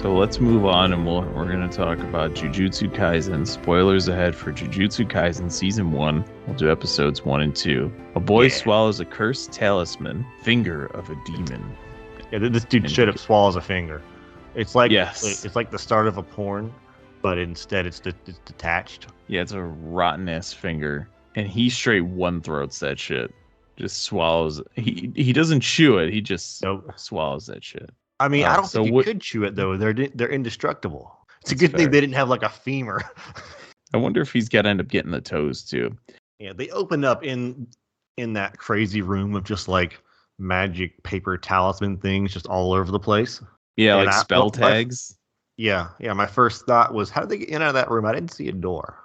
So let's move on, and we're going to talk about Jujutsu Kaisen. Spoilers ahead for Jujutsu Kaisen Season 1. We'll do episodes 1 and 2. A boy swallows a cursed talisman, finger of a demon. Yeah, this dude straight up swallows a finger. It's like it's like the start of a porn, but instead it's detached. Yeah, it's a rotten-ass finger. And he straight one-throats that shit. Just swallows. He doesn't chew it. He just swallows that shit. I mean, I don't think you could chew it, though. They're indestructible. It's a good thing they didn't have, like, a femur. I wonder if he's got to end up getting the toes, too. Yeah, they opened up in that crazy room of just, like, magic paper talisman things just all over the place. Yeah, and like spell tags. My first thought was, how did they get in out of that room? I didn't see a door.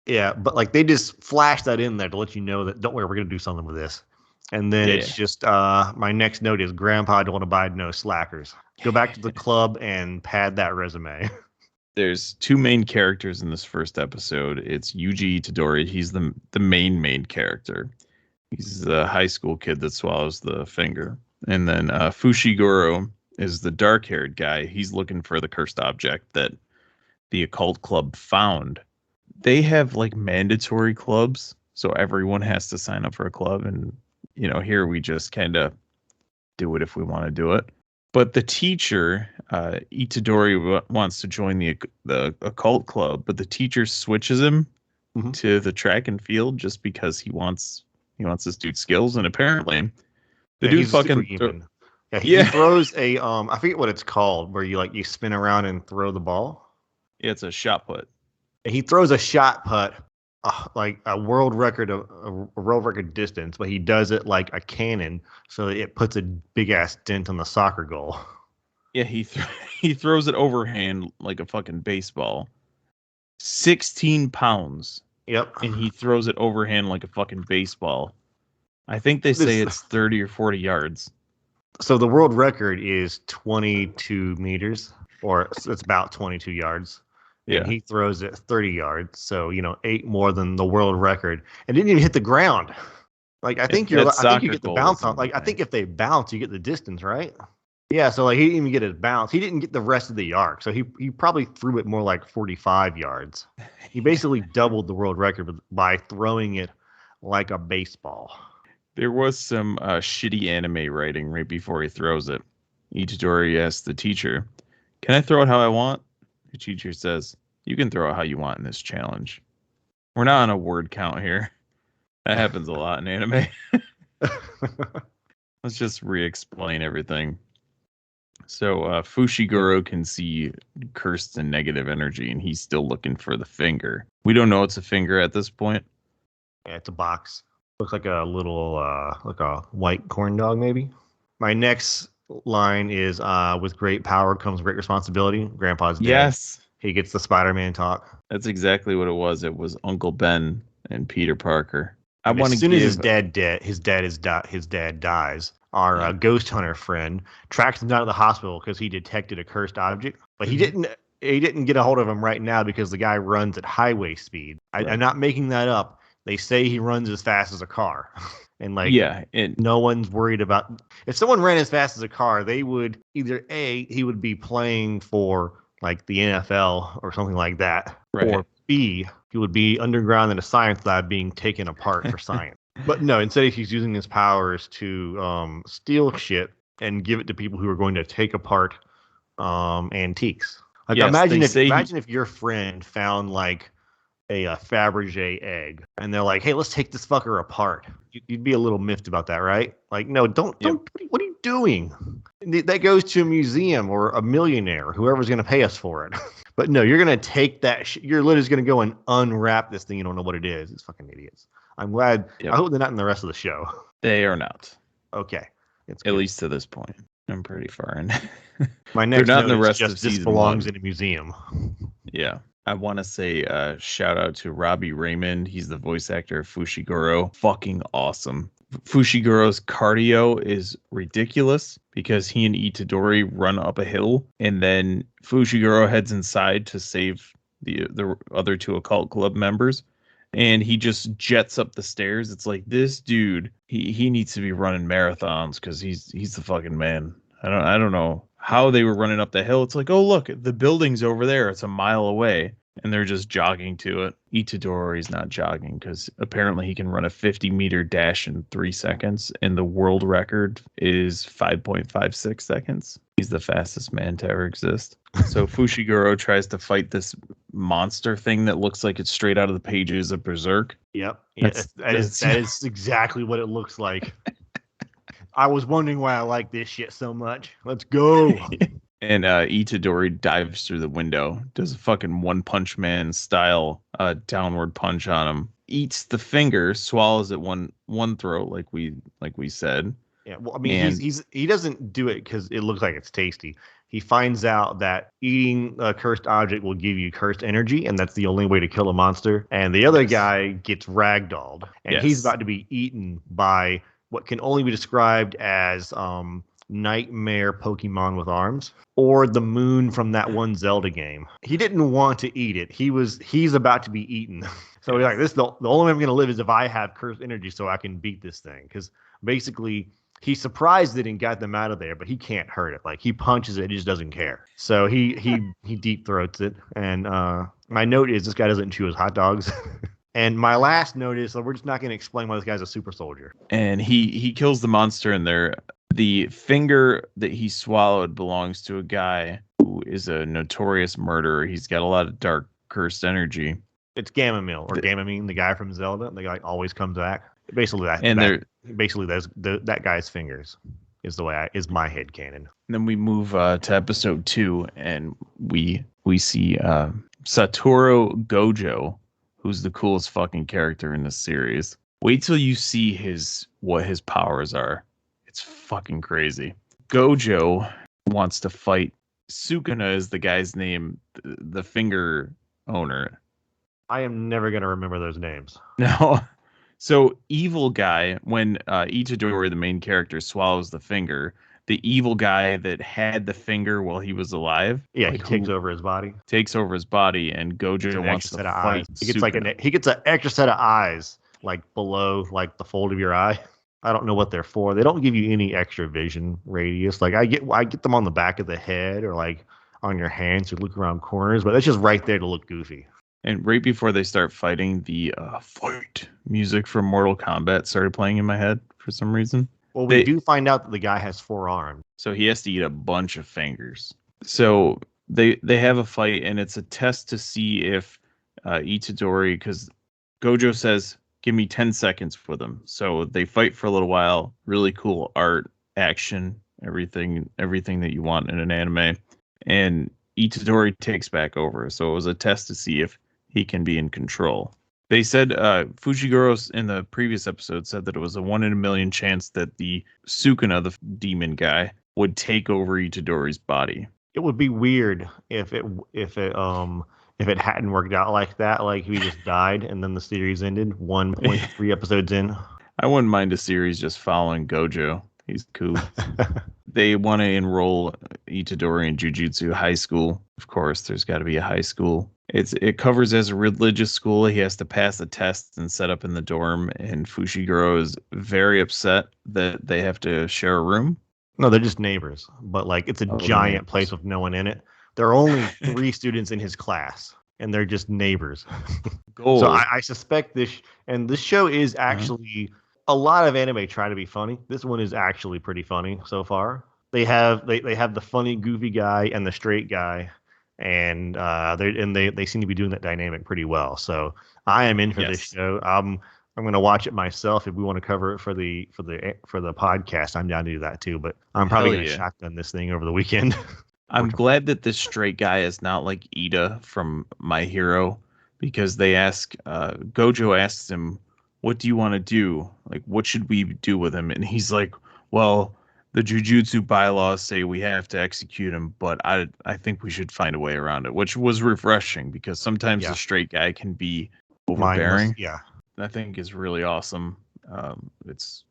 Yeah, but, like, they just flashed that in there to let you know that, don't worry, we're going to do something with this. And then it's just, my next note is, Grandpa don't abide no slackers. Go back to the club and pad that resume. There's two main characters in this first episode. It's Yuji Itadori. He's the main character. He's the high school kid that swallows the finger. And then Fushiguro is the dark-haired guy. He's looking for the cursed object that the occult club found. They have, like, mandatory clubs, so everyone has to sign up for a club, and here we just kind of do it if we want to do it. But the teacher, Itadori, wants to join the occult club, but the teacher switches him to the track and field just because he wants this dude's skills. And apparently, the dude fucking he throws a I forget what it's called, where you spin around and throw the ball. Yeah, it's a shot put. He throws a shot put. Like a world record distance, but he does it like a cannon, so it puts a big ass dent on the soccer goal. Yeah, he throws it overhand like a fucking baseball. 16 pounds. Yep. And he throws it overhand like a fucking baseball. I think they say it's 30 or 40 yards. So the world record is 22 meters, or it's about 22 yards. And he throws it 30 yards, so 8 more than the world record, and didn't even hit the ground. Like I think you get the bounce on. Like I think if they bounce, you get the distance, right? Yeah. So like he didn't even get his bounce. He didn't get the rest of the arc, so he probably threw it more like 45 yards. He basically doubled the world record by throwing it like a baseball. There was some shitty anime writing right before he throws it. Itadori asks the teacher, "Can I throw it how I want?" The teacher says, "You can throw it how you want in this challenge." We're not on a word count here. That happens a lot in anime. Let's just re-explain everything. So Fushiguro can see cursed and negative energy, and he's still looking for the finger. We don't know it's a finger at this point. Yeah, it's a box. Looks like a little, like a white corn dog, maybe. My next line is, with great power comes great responsibility. Grandpa's dead. Yes. He gets the Spider-Man talk. That's exactly what it was. It was Uncle Ben and Peter Parker. As soon as his dad dies, our ghost hunter friend tracks him down to the hospital because he detected a cursed object. But he didn't get a hold of him right now because the guy runs at highway speed. I'm not making that up. They say he runs as fast as a car. And no one's worried about. If someone ran as fast as a car, they would either he would be playing for like the NFL or something like that, or B, he would be underground in a science lab being taken apart for science. But no, instead he's using his powers to steal shit and give it to people who are going to take apart antiques. Like imagine if your friend found like a Fabergé egg, and they're like, "Hey, let's take this fucker apart." You'd be a little miffed about that, right? Like, no, don't. What are you doing? That goes to a museum or a millionaire, whoever's going to pay us for it. But no, you're going to take that. You're literally going to go and unwrap this thing. You don't know what it is. It's fucking idiots. I'm glad. Yep. I hope they're not in the rest of the show. They are not. Okay, at least to this point. I'm pretty far in. My next note in the rest is just this belongs in a museum. Yeah. I want to say shout out to Robbie Raymond. He's the voice actor of Fushiguro. Fucking awesome. Fushiguro's cardio is ridiculous because he and Itadori run up a hill, and then Fushiguro heads inside to save the other two occult club members, and he just jets up the stairs. It's like, this dude, he needs to be running marathons because he's the fucking man. I don't know how they were running up the hill. It's like, oh, look, the building's over there. It's a mile away. And they're just jogging to it. Itadori's not jogging because apparently he can run a 50-meter dash in 3 seconds. And the world record is 5.56 seconds. He's the fastest man to ever exist. So Fushiguro tries to fight this monster thing that looks like it's straight out of the pages of Berserk. Yep. That is exactly what it looks like. I was wondering why I like this shit so much. Let's go. And Itadori dives through the window, does a fucking One Punch Man style downward punch on him, eats the finger, swallows it one throat like we said. Yeah, well, I mean, he doesn't do it because it looks like it's tasty. He finds out that eating a cursed object will give you cursed energy, and that's the only way to kill a monster. And the other guy gets ragdolled, and he's about to be eaten by what can only be described as nightmare Pokemon with arms, or the moon from that one Zelda game. He didn't want to eat it. He's about to be eaten. So he's like, this the only way I'm gonna live is if I have cursed energy so I can beat this thing. Because basically he surprised it and got them out of there, but he can't hurt it. Like he punches it, he just doesn't care. So he deep throats it. And my note is this guy doesn't chew his hot dogs. And my last note is, so we're just not going to explain why this guy's a super soldier. And he kills the monster in there. The finger that he swallowed belongs to a guy who is a notorious murderer. He's got a lot of dark cursed energy. It's Gamamil or Gamamine, the guy from Zelda. The guy always comes back. Basically that. And that guy's fingers is my head canon. And then we move to episode 2, and we see Satoru Gojo, who's the coolest fucking character in this series. Wait till you see what his powers are. It's fucking crazy. Gojo wants to fight. Sukuna is the guy's name, the finger owner. I am never going to remember those names. No. So evil guy, when Itadori, the main character, swallows the finger, the evil guy that had the finger while he was alive. Yeah, like, he takes over his body. Takes over his body, and Gojo wants to fight. He gets an extra set of eyes, like below, like the fold of your eye. I don't know what they're for. They don't give you any extra vision radius. Like I get them on the back of the head or like on your hands to look around corners, but that's just right there to look goofy. And right before they start fighting, the fight music from Mortal Kombat started playing in my head for some reason. Well, we do find out that the guy has 4 arms. So he has to eat a bunch of fingers. So they have a fight, and it's a test to see if Itadori, because Gojo says, give me 10 seconds with him. So they fight for a little while. Really cool art, action, everything that you want in an anime. And Itadori takes back over. So it was a test to see if he can be in control. They said Fushiguro in the previous episode said that it was a 1 in a million chance that the Sukuna, the demon guy, would take over Itadori's body. It would be weird if it hadn't worked out like that, like he just died and then the series ended 1.3 episodes in. I wouldn't mind a series just following Gojo. He's cool. They want to enroll Itadori in Jujutsu high school. Of course, there's got to be a high school. It covers as a religious school. He has to pass a test and set up in the dorm, and Fushiguro is very upset that they have to share a room. No, they're just neighbors, but like it's a giant place with no one in it. There are only 3 students in his class, and they're just neighbors. So I suspect this show is actually a lot of anime try to be funny. This one is actually pretty funny so far. They have the funny goofy guy and the straight guy, and they seem to be doing that dynamic pretty well. So I am in for this show. I'm going to watch it myself. If we want to cover it for the podcast, I'm down to do that too. But I'm probably going to shotgun this thing over the weekend. I'm glad that this straight guy is not like Ida from My Hero, because Gojo asks him, what do you want to do? Like, what should we do with him? And he's like, well, the Jujutsu bylaws say we have to execute him, but I think we should find a way around it, which was refreshing because sometimes the straight guy can be overbearing. I think is really awesome. It's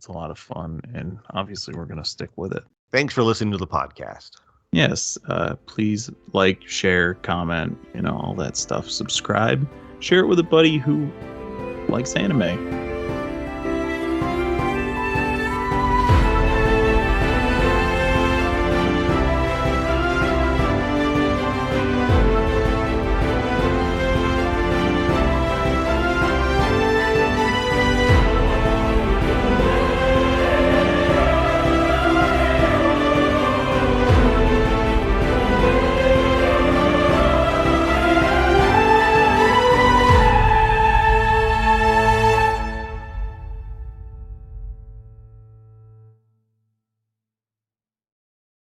a lot of fun, and obviously we're going to stick with it. Thanks for listening to the podcast. Yes, please like, share, comment, all that stuff. Subscribe. Share it with a buddy who likes anime.